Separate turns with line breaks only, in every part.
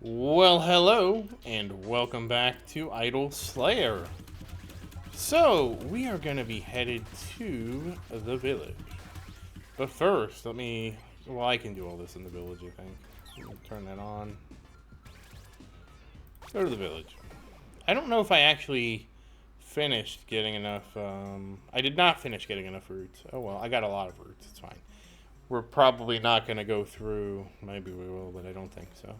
Well, hello, and welcome back to Idle Slayer. So, we are going to be headed to the village. But first, well, I can do all this in the village, I think. Let me turn that on. Go to the village. I don't know if I actually finished getting enough, I did not finish getting enough roots. Oh well, I got a lot of roots, it's fine. We're probably not going to go through, maybe we will, but I don't think so.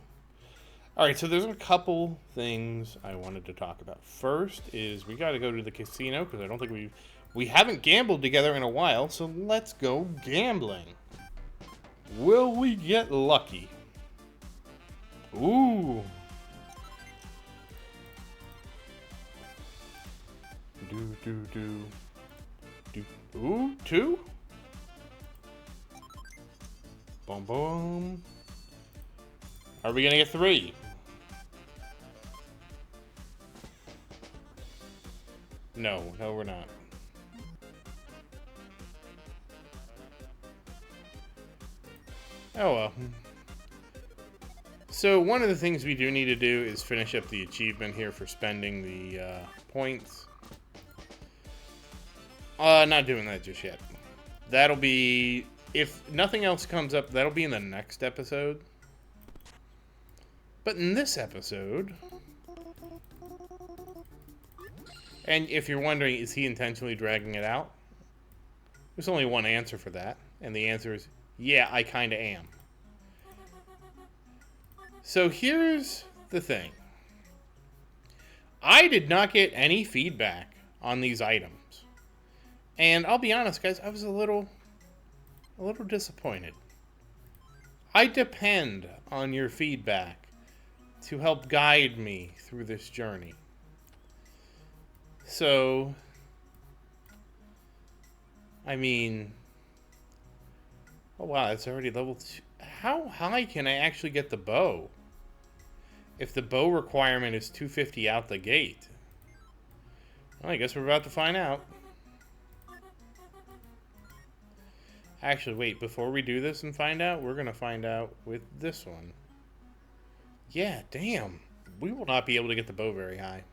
Alright, so there's a couple things I wanted to talk about. First is we got to go to the casino because I don't think we haven't gambled together in a while, so let's go gambling. Will we get lucky? Ooh. Ooh, two? Boom, boom. Are we gonna get three? No, we're not. Oh well. So one of the things we do need to do is finish up the achievement here for spending the points. Not doing that just yet. That'll be, if nothing else comes up, that'll be in the next episode. But in this episode, and if you're wondering, is he intentionally dragging it out? There's only one answer for that, and the answer is, yeah, I kinda am. So here's the thing. I did not get any feedback on these items. And I'll be honest, guys, I was a little disappointed. I depend on your feedback to help guide me through this journey. So, I mean, oh wow, it's already level 2. How high can I actually get the bow? If the bow requirement is 250 out the gate. Well, I guess we're about to find out. Actually, wait, before we do this and find out, we're going to find out with this one. Yeah, damn. We will not be able to get the bow very high.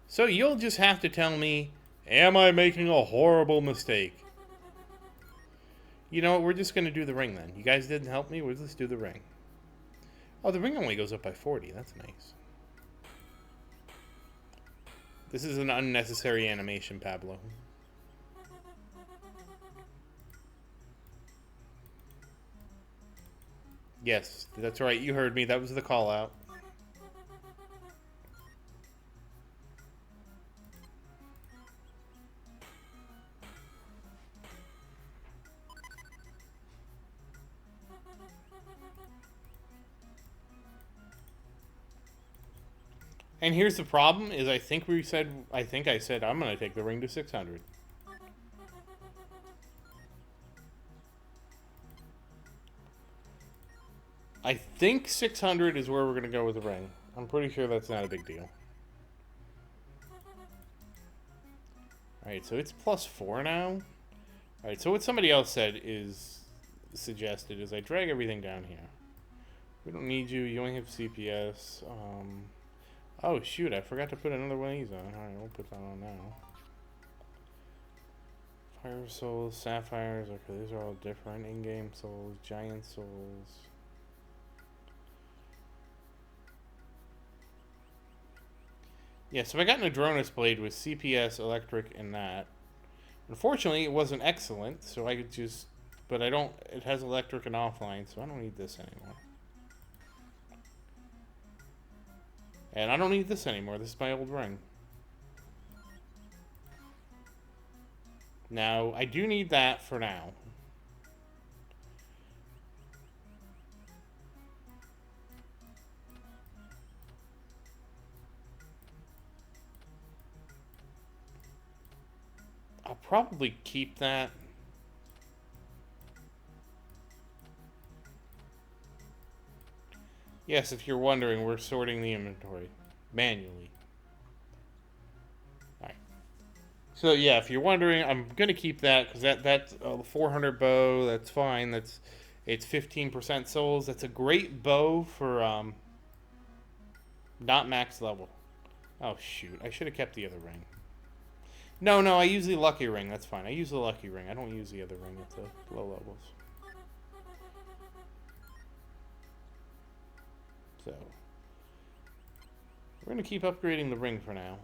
So you'll just have to tell me, am I making a horrible mistake? You know what, we're just going to do the ring then. You guys didn't help me, we'll just do the ring. Oh, the ring only goes up by 40, that's nice. This is an unnecessary animation, Pablo. Yes, that's right, you heard me, that was the call out. And here's the problem, is I think I said I'm going to take the ring to 600. I think 600 is where we're going to go with the ring. I'm pretty sure that's not a big deal. Alright, so it's +4 now. Alright, so what somebody else suggested is I drag everything down here. We don't need you, you only have CPS. Oh shoot, I forgot to put another one of these on. Alright, we'll put that on now. Fire souls, sapphires, okay, these are all different. In-game souls, giant souls. Yeah, so I got an Adronis blade with CPS, electric, and that. Unfortunately, it wasn't excellent, so I could just... But I don't... It has electric and offline, so I don't need this anymore. And I don't need this anymore. This is my old ring. Now, I do need that for now. I'll probably keep that. Yes, if you're wondering, we're sorting the inventory manually. Alright. So yeah, if you're wondering, I'm going to keep that because that's the 400 bow, that's fine. It's 15% souls. That's a great bow for not max level. Oh, shoot. I should have kept the other ring. No, I use the lucky ring. That's fine. I use the lucky ring. I don't use the other ring at the low levels. So, we're going to keep upgrading the ring for now.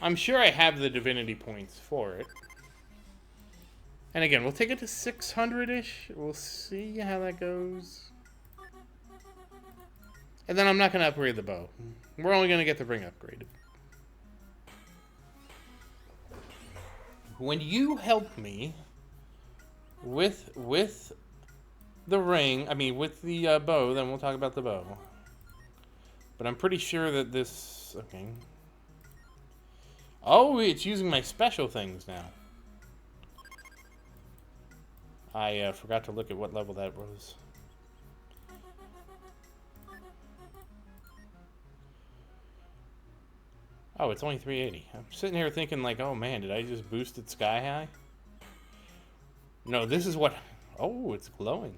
I'm sure I have the divinity points for it. And again, we'll take it to 600-ish. We'll see how that goes. And then I'm not going to upgrade the bow. We're only going to get the ring upgraded. When you help me with the ring, I mean with the bow, then we'll talk about the bow. But I'm pretty sure that this... Okay. Oh, it's using my special things now. I forgot to look at what level that was. Oh, it's only 380. I'm sitting here thinking like, oh man, did I just boost it sky high? No, this is what... Oh, it's glowing.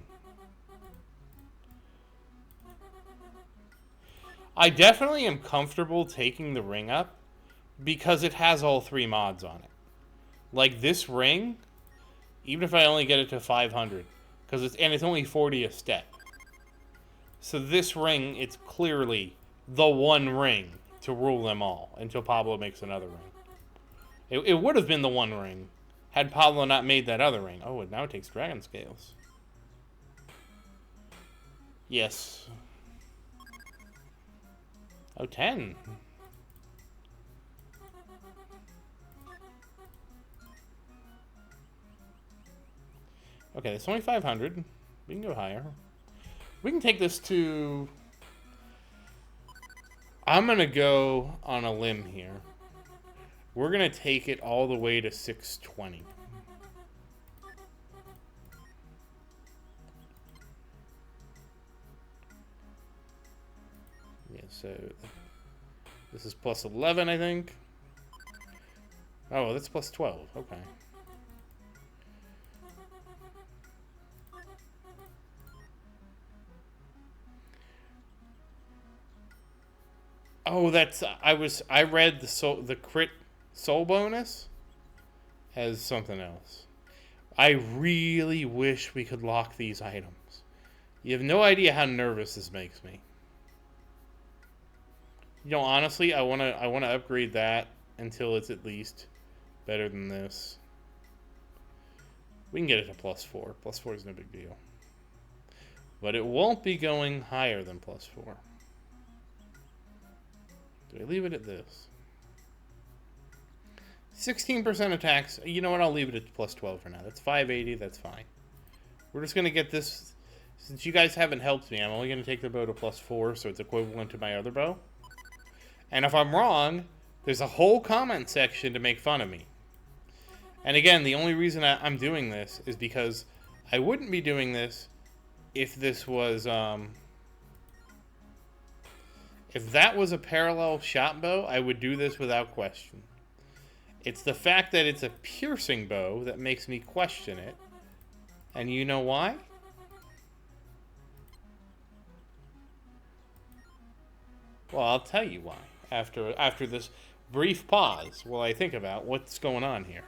I definitely am comfortable taking the ring up because it has all 3 mods on it. Like this ring, even if I only get it to 500, because it's only 40 a step. So this ring, it's clearly the one ring to rule them all until Pablo makes another ring. It would have been the one ring had Pablo not made that other ring. Oh, and now it takes dragon scales. Yes. Oh, 10. Okay, that's only 500. We can go higher. We can take this to... I'm going to go on a limb here. We're going to take it all the way to 620. Yeah, so this is plus 11, I think. Oh, that's plus 12. Okay. Oh, that's I read the crit soul bonus as something else. I really wish we could lock these items. You have no idea how nervous this makes me. You know, honestly, I wanna upgrade that until it's at least better than this. We can get it to plus 4. Plus 4 is no big deal. But it won't be going higher than plus 4. Do I leave it at this? 16% attacks. You know what? I'll leave it at plus 12 for now. That's 580. That's fine. We're just going to get this. Since you guys haven't helped me, I'm only going to take the bow to plus 4, so it's equivalent to my other bow. And if I'm wrong, there's a whole comment section to make fun of me. And again, the only reason I'm doing this is because I wouldn't be doing this if this was... If that was a parallel shot bow, I would do this without question. It's the fact that it's a piercing bow that makes me question it. And you know why? Well, I'll tell you why. After this brief pause while I think about what's going on here.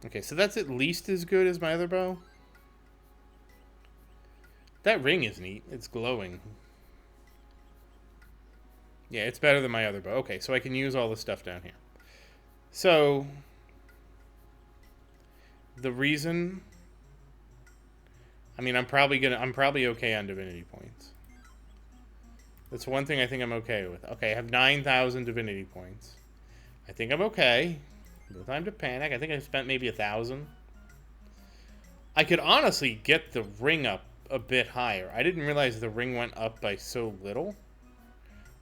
Okay, so that's at least as good as my other bow. That ring is neat. It's glowing. Yeah, it's better than my other bow. Okay, so I can use all the stuff down here. So, the reason... I mean, I'm probably okay on divinity points. That's one thing I think I'm okay with. Okay, I have 9,000 divinity points. I think I'm okay. No time to panic. I think I spent maybe 1,000. I could honestly get the ring up a bit higher. I didn't realize the ring went up by so little.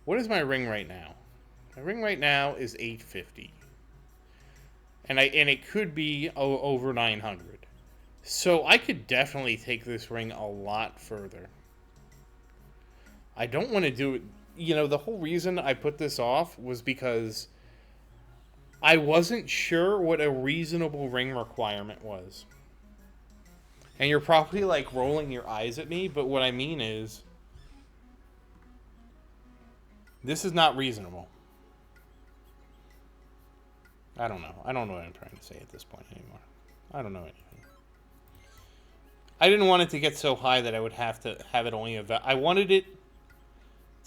What is my ring right now? My ring right now is 850. And it could be over 900. So I could definitely take this ring a lot further. I don't want to do it. You know, the whole reason I put this off was because I wasn't sure what a reasonable ring requirement was. And you're probably, like, rolling your eyes at me, but what I mean is, this is not reasonable. I don't know. I don't know what I'm trying to say at this point anymore. I don't know anything. I didn't want it to get so high that I would have to have it only I wanted it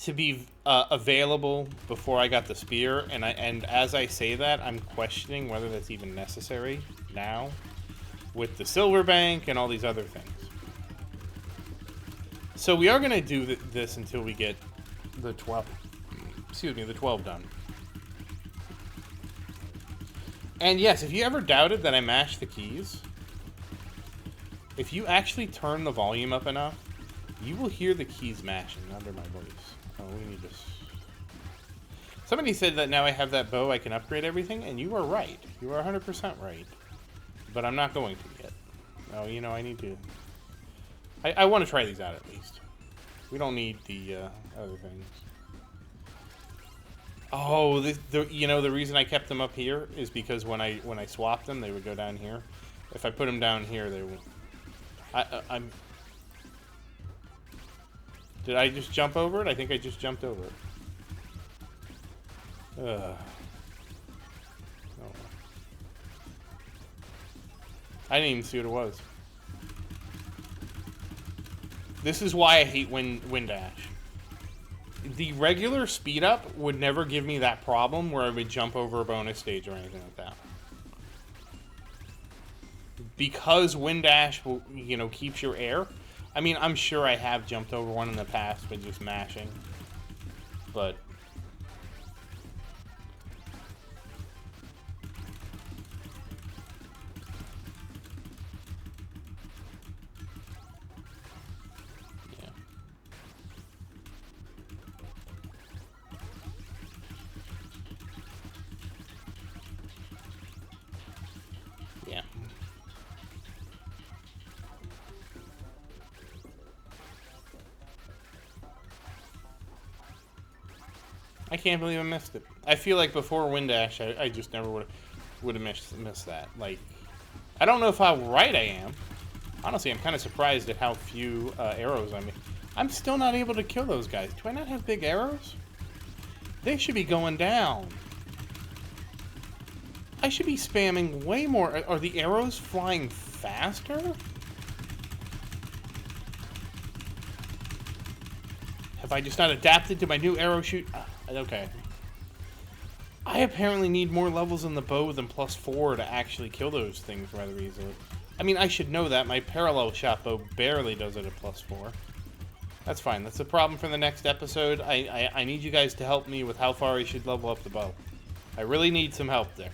to be available before I got the spear, and as I say that, I'm questioning whether that's even necessary now with the silver bank and all these other things. So we are going to do this until we get the 12 done. And yes, if you ever doubted that I mashed the keys, if you actually turn the volume up enough, you will hear the keys mashing under my voice. Oh, we need this. Somebody said that now I have that bow, I can upgrade everything, and you are right. You are 100% right. But I'm not going to yet. Oh, you know, I need to... I want to try these out at least. We don't need the other things. Oh, you know, the reason I kept them up here is because when I swapped them, they would go down here. If I put them down here, they would... I'm... Did I just jump over it? I think I just jumped over it. Oh. I didn't even see what it was. This is why I hate Wind Dash. The regular speed up would never give me that problem where I would jump over a bonus stage or anything like that. Because Wind Dash, you know, keeps your air. I mean, I'm sure I have jumped over one in the past by just mashing. But... yeah. Yeah. I can't believe I missed it. I feel like before Wind Dash, I just never would have missed that. Like, I don't know how right I am. Honestly, I'm kind of surprised at how few arrows I made. I'm still not able to kill those guys. Do I not have big arrows? They should be going down. I should be spamming way more. Are the arrows flying faster? Have I just not adapted to my new arrow shoot? Okay. I apparently need more levels in the bow than +4 to actually kill those things rather easily. I mean, I should know that. My parallel shot bow barely does it at +4. That's fine. That's a problem for the next episode. I need you guys to help me with how far I should level up the bow. I really need some help there.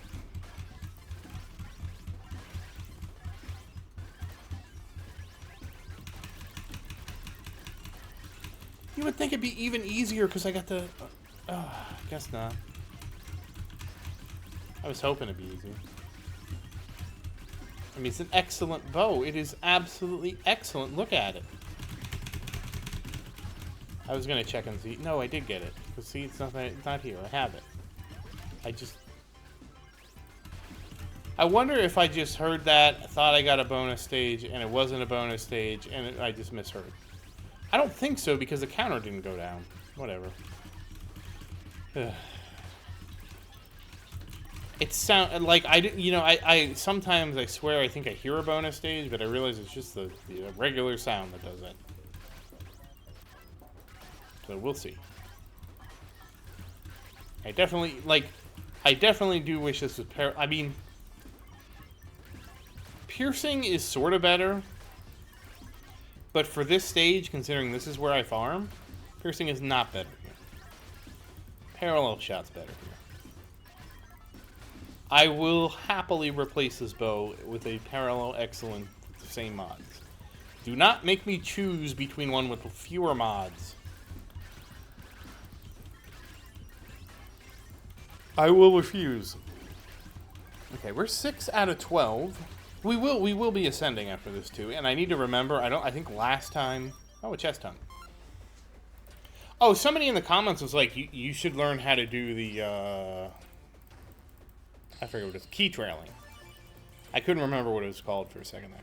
You would think it'd be even easier because I got the... I guess not. I was hoping it'd be easier. I mean, it's an excellent bow. It is absolutely excellent. Look at it. I was going to check and see. No, I did get it. Because see, it's not here. I have it. I wonder if I just heard that, thought I got a bonus stage, and it wasn't a bonus stage, and I just misheard. I don't think so, because the counter didn't go down. Whatever. It sound like I sometimes I swear I think I hear a bonus stage, but I realize it's just the regular sound that does it. So we'll see. I definitely do wish this was I mean, piercing is sort of better, but for this stage, considering this is where I farm, piercing is not better here. Parallel shot's better here. I will happily replace this bow with a parallel excellent with the same mods. Do not make me choose between one with fewer mods. I will refuse. Okay, we're 6 out of 12. We will be ascending after this too, and I need to remember. I think last time. Oh, a chest hunt. Oh, somebody in the comments was like, you should learn how to do the. I forget what it's key trailing. I couldn't remember what it was called for a second there.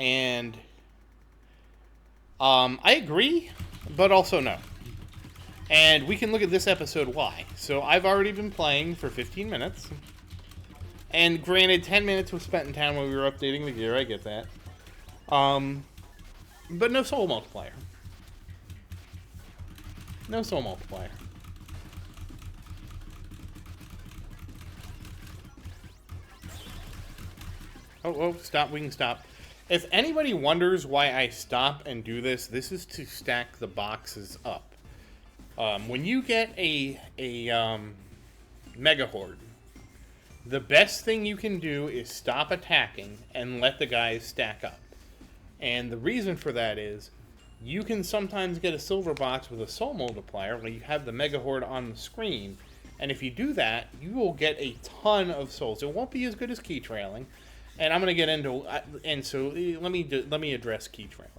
And I agree, but also no. And we can look at this episode why. So I've already been playing for 15 minutes. And granted, 10 minutes was spent in town when we were updating the gear. I get that. But no soul multiplier. No soul multiplier. Oh, stop. We can stop. If anybody wonders why I stop and do this, this is to stack the boxes up. When you get a Mega Horde, the best thing you can do is stop attacking and let the guys stack up. And the reason for that is you can sometimes get a silver box with a soul multiplier when you have the Mega Horde on the screen. And if you do that, you will get a ton of souls. It won't be as good as key trailing. And I'm going to get into... And so let me address key trailing.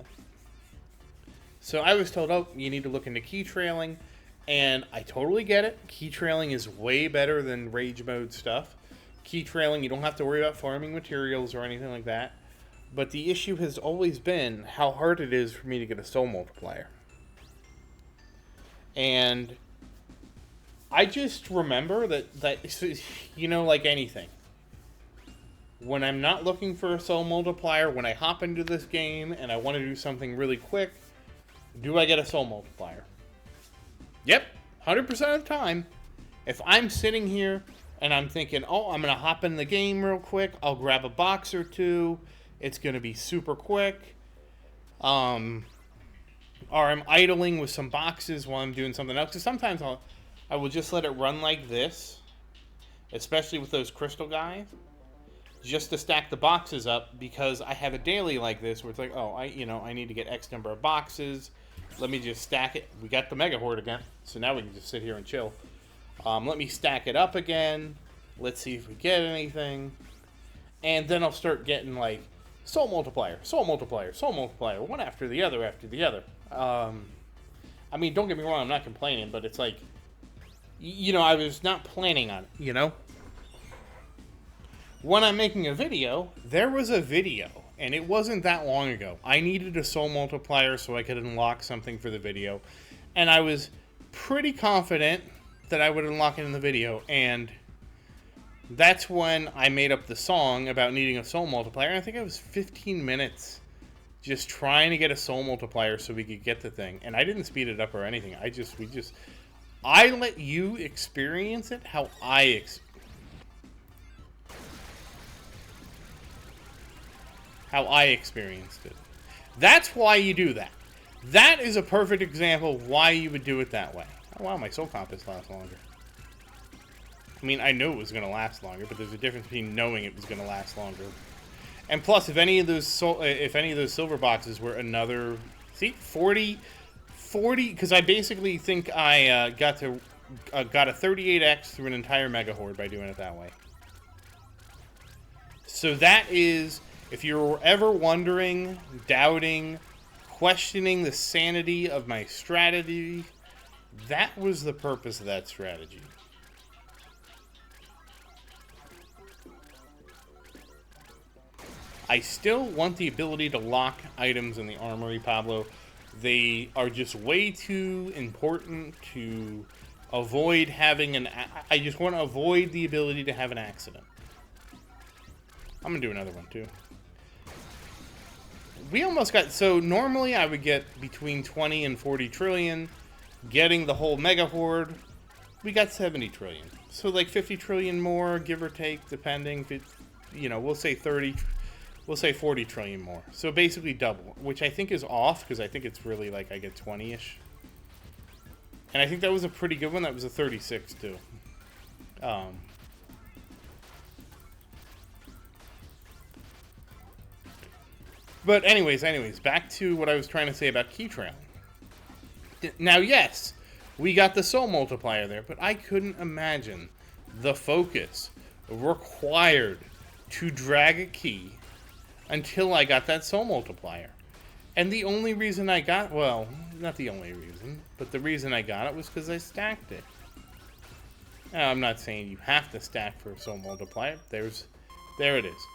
So I was told, oh, you need to look into key trailing. And I totally get it. Key trailing is way better than rage mode stuff. Key trailing, you don't have to worry about farming materials or anything like that. But the issue has always been how hard it is for me to get a soul multiplier. And I just remember that you know, like anything. When I'm not looking for a soul multiplier, when I hop into this game and I want to do something really quick, do I get a soul multiplier? Yep, 100% of the time. If I'm sitting here and I'm thinking, oh, I'm going to hop in the game real quick, I'll grab a box or two, it's going to be super quick, or I'm idling with some boxes while I'm doing something else, because sometimes I will just let it run like this, especially with those crystal guys, just to stack the boxes up, because I have a daily like this where it's like, oh, I need to get X number of boxes. Let me just stack it. We got the Mega Horde again, so now we can just sit here and chill. Let me stack it up again. Let's see if we get anything. And then I'll start getting, like, soul multiplier, soul multiplier, soul multiplier, one after the other after the other. I mean, don't get me wrong, I'm not complaining, but it's like, I was not planning on it, When I'm making a video, there was a video, and it wasn't that long ago. I needed a soul multiplier so I could unlock something for the video, and I was pretty confident that I would unlock it in the video, and that's when I made up the song about needing a soul multiplier. And I think it was 15 minutes just trying to get a soul multiplier so we could get the thing, and I didn't speed it up or anything. I let you experience it how I experienced it. That's why you do that. That is a perfect example of why you would do it that way. Oh, wow, my soul compass lasts longer. I mean, I knew it was going to last longer, but there's a difference between knowing it was going to last longer. And plus, if any of those silver boxes were another, 40, because I basically think I got a 38x through an entire Mega Horde by doing it that way. So that is, if you're ever wondering, doubting, questioning the sanity of my strategy, that was the purpose of that strategy. I still want the ability to lock items in the armory, Pablo. They are just way too important to avoid having I just want to avoid the ability to have an accident. I'm going to do another one, too. We almost got... So, normally I would get between 20 and 40 trillion. Getting the whole Mega Horde, we got 70 trillion. So, like 50 trillion more, give or take, depending. We'll say 30... We'll say 40 trillion more. So, basically double. Which I think is off, because I think it's really like I get 20-ish. And I think that was a pretty good one. That was a 36, too. But anyways, back to what I was trying to say about key trailing. Now, yes, we got the soul multiplier there, but I couldn't imagine the focus required to drag a key until I got that soul multiplier. And the only reason I got, well, not the only reason, but the reason I got it was because I stacked it. Now, I'm not saying you have to stack for a soul multiplier. There it is.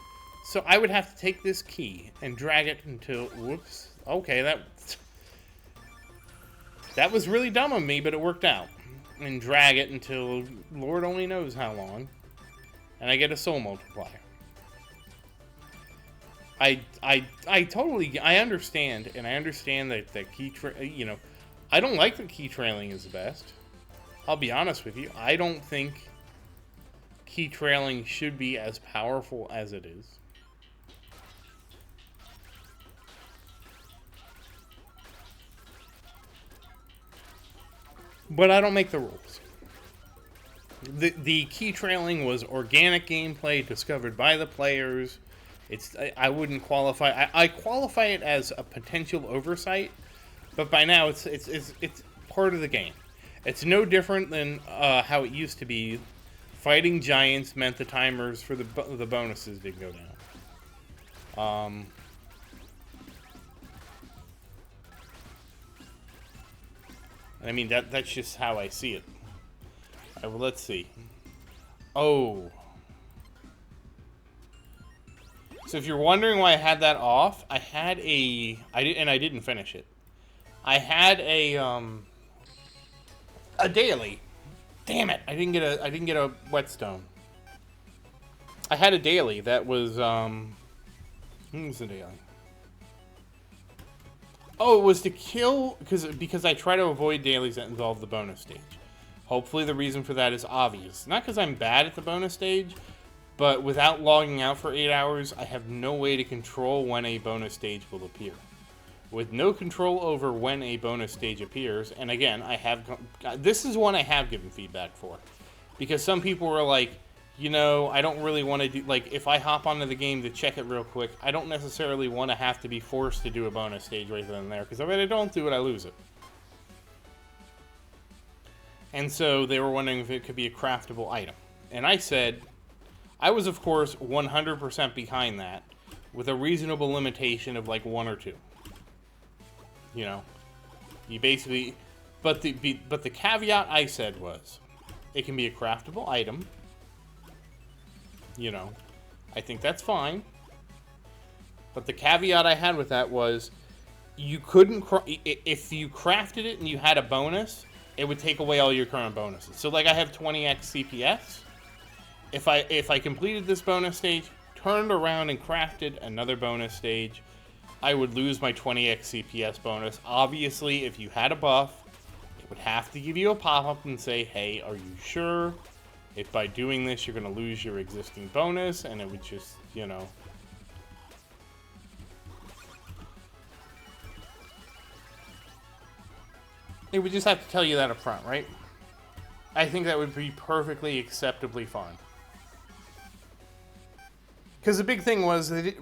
So I would have to take this key and drag it until, whoops, okay, that was really dumb of me, but it worked out. And drag it until Lord only knows how long, and I get a soul multiplier. I totally, I understand, and I understand that key, I don't like that key trailing is the best. I'll be honest with you, I don't think key trailing should be as powerful as it is. But I don't make the rules. The key trailing was organic gameplay discovered by the players. I wouldn't qualify. I qualify it as a potential oversight, but by now it's part of the game. It's no different than how it used to be. Fighting giants meant the timers for the bonuses didn't go down. I mean, that's just how I see it. All right, well, let's see. Oh. So if you're wondering why I had that off, I didn't finish it. I had a daily. Damn it! I didn't get a whetstone. I had a daily that was what was the daily? Oh, it was to kill, because I try to avoid dailies that involve the bonus stage. Hopefully the reason for that is obvious. Not because I'm bad at the bonus stage, but without logging out for 8 hours, I have no way to control when a bonus stage will appear. With no control over when a bonus stage appears, and again, this is one I have given feedback for. Because some people were like, I don't really want to do, like, if I hop onto the game to check it real quick, I don't necessarily want to have to be forced to do a bonus stage right then and there, because if I don't do it, I lose it. And so they were wondering if it could be a craftable item. And I said, I was, of course, 100% behind that, with a reasonable limitation of, like, 1 or 2. You basically, but the caveat I said was, it can be a craftable item. I think that's fine. But the caveat I had with that was, you couldn't, if you crafted it and you had a bonus, it would take away all your current bonuses. So, like, I have 20x CPS. If I completed this bonus stage, turned around and crafted another bonus stage, I would lose my 20x CPS bonus. Obviously, if you had a buff, it would have to give you a pop-up and say, hey, are you sure? If by doing this, you're going to lose your existing bonus, and it would just, It would just have to tell you that up front, right? I think that would be perfectly acceptably fine. Because the big thing was, the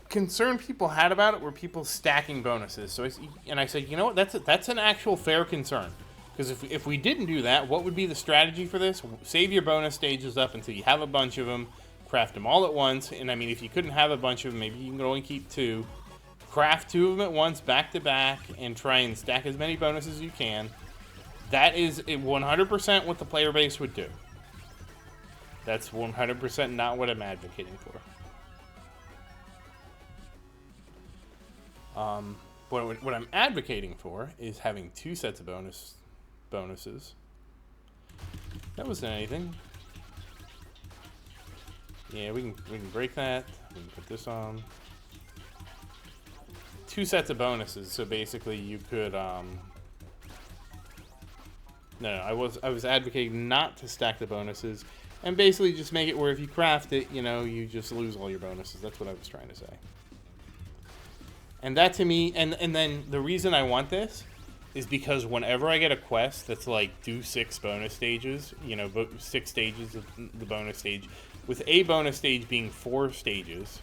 concern people had about it were people stacking bonuses. So I said, you know what, that's an actual fair concern. Because if we didn't do that, what would be the strategy for this? Save your bonus stages up until you have a bunch of them, craft them all at once, and I mean, if you couldn't have a bunch of them, maybe you can only keep 2. Craft 2 of them at once, back to back, and try and stack as many bonuses as you can. That is 100% what the player base would do. That's 100% not what I'm advocating for. What I'm advocating for is having 2 sets of bonuses. That wasn't anything. Yeah, we can break that. We can put this on. 2 sets of bonuses, so basically you could no, I was advocating not to stack the bonuses, and basically just make it where if you craft it, you just lose all your bonuses. That's what I was trying to say. And that to me, and then the reason I want this is because whenever I get a quest that's like, do 6 bonus stages, 6 stages of the bonus stage, with a bonus stage being 4 stages,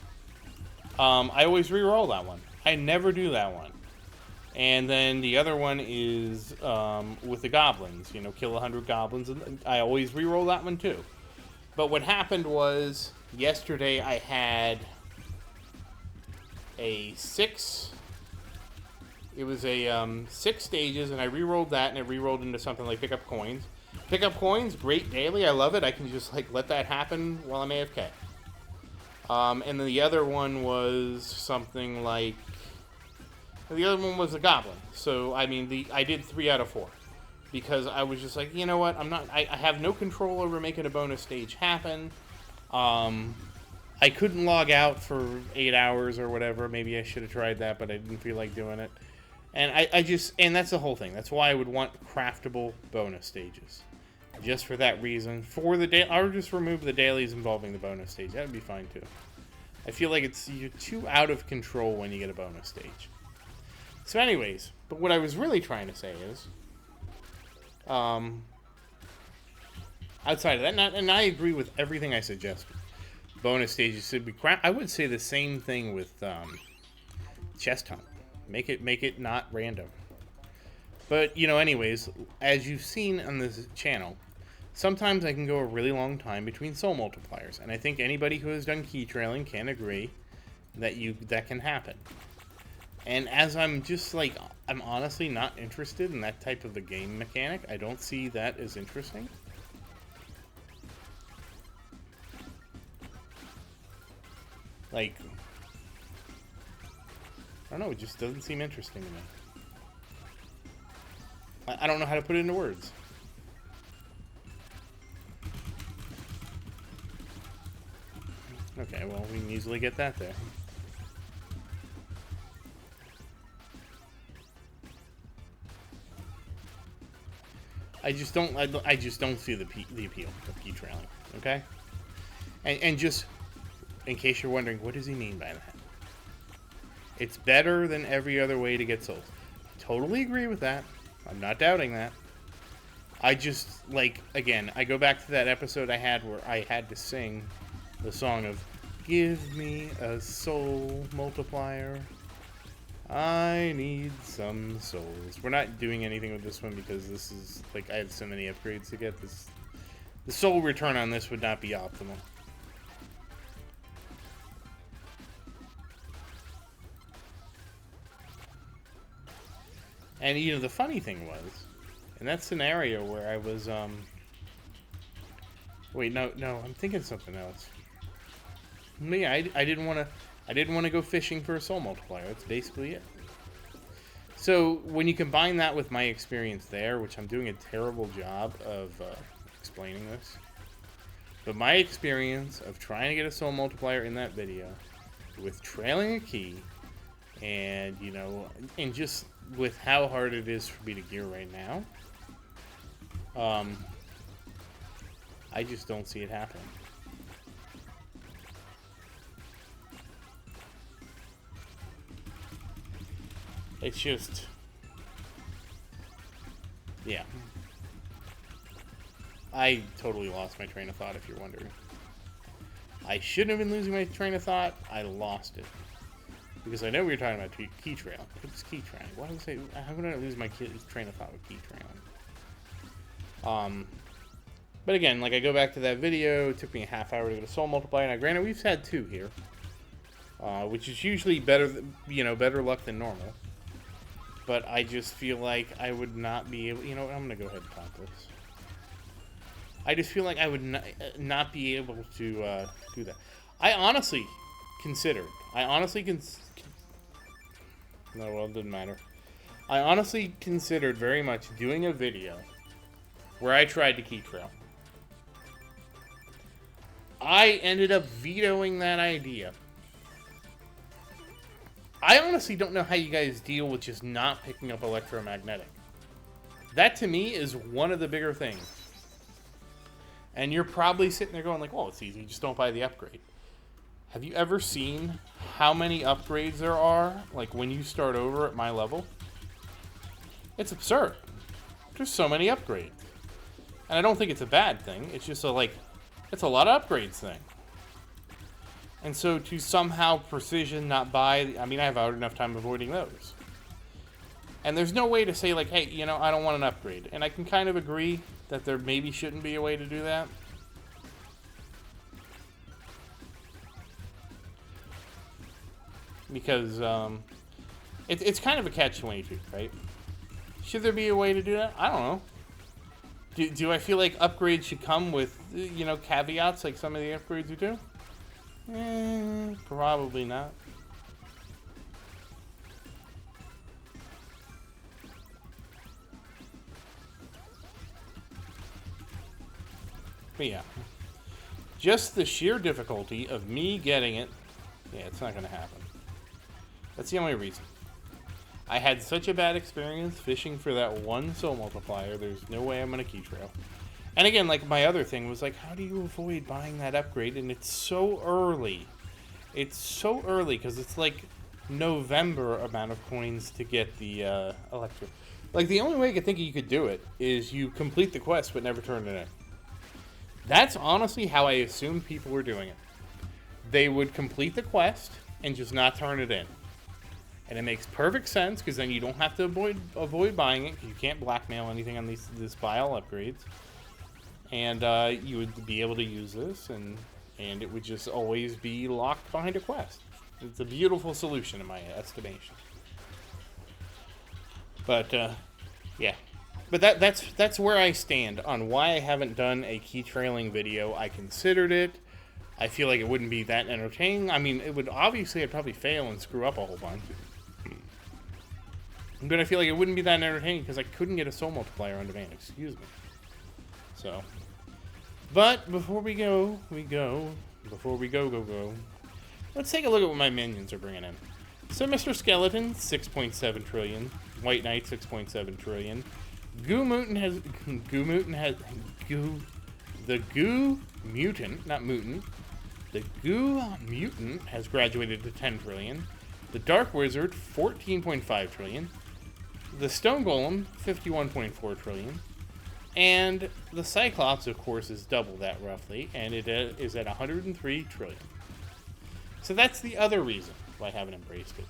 I always re-roll that one. I never do that one. And then the other one is with the goblins, kill 100 goblins, and I always re-roll that one too. But what happened was, yesterday I had a 6, it was a 6 stages, and I re-rolled that, and it re-rolled into something like pick up coins. Pick up coins, great daily, I love it. I can just let that happen while I'm AFK. And then the other one was something like... The other one was a goblin. So, I mean, I did 3 out of 4. Because I was just like, you know what, I have no control over making a bonus stage happen. I couldn't log out for 8 hours or whatever. Maybe I should have tried that, but I didn't feel like doing it. And and that's the whole thing. That's why I would want craftable bonus stages. Just for that reason. For the day, I would just remove the dailies involving the bonus stage. That would be fine too. I feel like you're too out of control when you get a bonus stage. So anyways, but what I was really trying to say is, outside of that, and I agree with everything I suggested. Bonus stages should be crap. I would say the same thing with chest hunt. Make it not random. But anyways, as you've seen on this channel, sometimes I can go a really long time between soul multipliers, and I think anybody who has done key trailing can agree that can happen. And as I'm just like, I'm honestly not interested in that type of a game mechanic. I don't see that as interesting. Like, I don't know, it just doesn't seem interesting to me. I don't know how to put it into words. Okay, well, we can easily get that there. I just don't see the appeal of key trailing, okay? And just in case you're wondering, what does he mean by that? It's better than every other way to get souls. Totally agree with that. I'm not doubting that. I just, like, again, I go back to that episode I had where I had to sing the song of "Give me a soul multiplier. I need some souls." We're not doing anything with this one because this is, like, I have so many upgrades to get. The soul return on this would not be optimal. And, the funny thing was, in that scenario where I was, wait, no, I'm thinking something else. Yeah, I didn't want to go fishing for a soul multiplier. That's basically it. So, when you combine that with my experience there, which I'm doing a terrible job of explaining this, but my experience of trying to get a soul multiplier in that video, with trailing a key, and, and just with how hard it is for me to gear right now, I just don't see it happening. It's just, yeah. I totally lost my train of thought, if you're wondering. I shouldn't have been losing my train of thought. I lost it. Because I know we were talking about key trail. What's key trailing? Why did I say? How could I lose my train of thought with key trailing? But again, like, I go back to that video. It took me a half hour to get a soul multiplier. Now, granted, we've had 2 here, which is usually better, better luck than normal. But I just feel like I would not be able. I'm gonna go ahead and pop this. I just feel like I would not be able to do that. I honestly considered. No, well, it didn't matter. I honestly considered very much doing a video where I tried to key trail. I ended up vetoing that idea. I honestly don't know how you guys deal with just not picking up electromagnetic. That, to me, is one of the bigger things. And you're probably sitting there going like, well, it's easy, just don't buy the upgrade. Have you ever seen how many upgrades there are, like, when you start over at my level? It's absurd. There's so many upgrades. And I don't think it's a bad thing. It's just it's a lot of upgrades thing. And so to somehow precision not buy, I mean, I have hard enough time avoiding those. And there's no way to say, like, hey, I don't want an upgrade. And I can kind of agree that there maybe shouldn't be a way to do that. Because it's kind of a catch-22, right? Should there be a way to do that? I don't know. Do I feel like upgrades should come with, caveats like some of the upgrades do? Probably not. But yeah. Just the sheer difficulty of me getting it, yeah, it's not going to happen. That's the only reason. I had such a bad experience fishing for that one soul multiplier, there's no way I'm going to key trail. And again, like my other thing was like, how do you avoid buying that upgrade? And it's so early. It's so early because it's like November amount of coins to get the electric. Like the only way I could think you could do it is you complete the quest but never turn it in. That's honestly how I assumed people were doing it. They would complete the quest and just not turn it in. And it makes perfect sense because then you don't have to avoid buying it because you can't blackmail anything on these bile upgrades. And you would be able to use this and it would just always be locked behind a quest. It's a beautiful solution in my estimation. But yeah. But that's where I stand on why I haven't done a key trailing video. I considered it. I feel like it wouldn't be that entertaining. I mean, it would obviously I'd probably fail and screw up a whole bunch. But I feel like it wouldn't be that entertaining because I couldn't get a soul multiplier on demand. Excuse me. So, but before we go, let's take a look at what my minions are bringing in. So, Mr. Skeleton, 6.7 trillion. White Knight, 6.7 trillion. The Goo Mutant has graduated to 10 trillion. The Dark Wizard, 14.5 trillion. The Stone Golem, 51.4 trillion. And the Cyclops, of course, is double that roughly, and it is at 103 trillion. So that's the other reason why I haven't embraced it.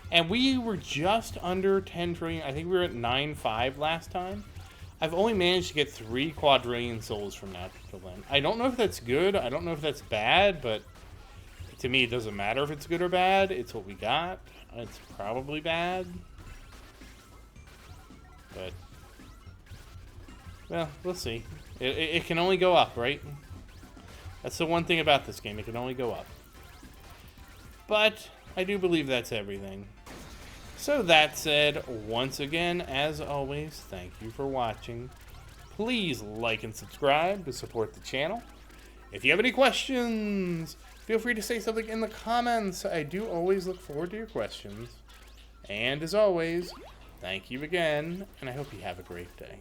And we were just under 10 trillion. I think we were at 9.5 last time. I've only managed to get 3 quadrillion souls from now till then. I don't know if that's good. I don't know if that's bad, but to me, it doesn't matter if it's good or bad. It's what we got. It's probably bad. But, well, we'll see. It can only go up, right? That's the one thing about this game. It can only go up. But I do believe that's everything. So that said, once again, as always, thank you for watching. Please like and subscribe to support the channel. If you have any questions, feel free to say something in the comments. I do always look forward to your questions. And as always, thank you again, and I hope you have a great day.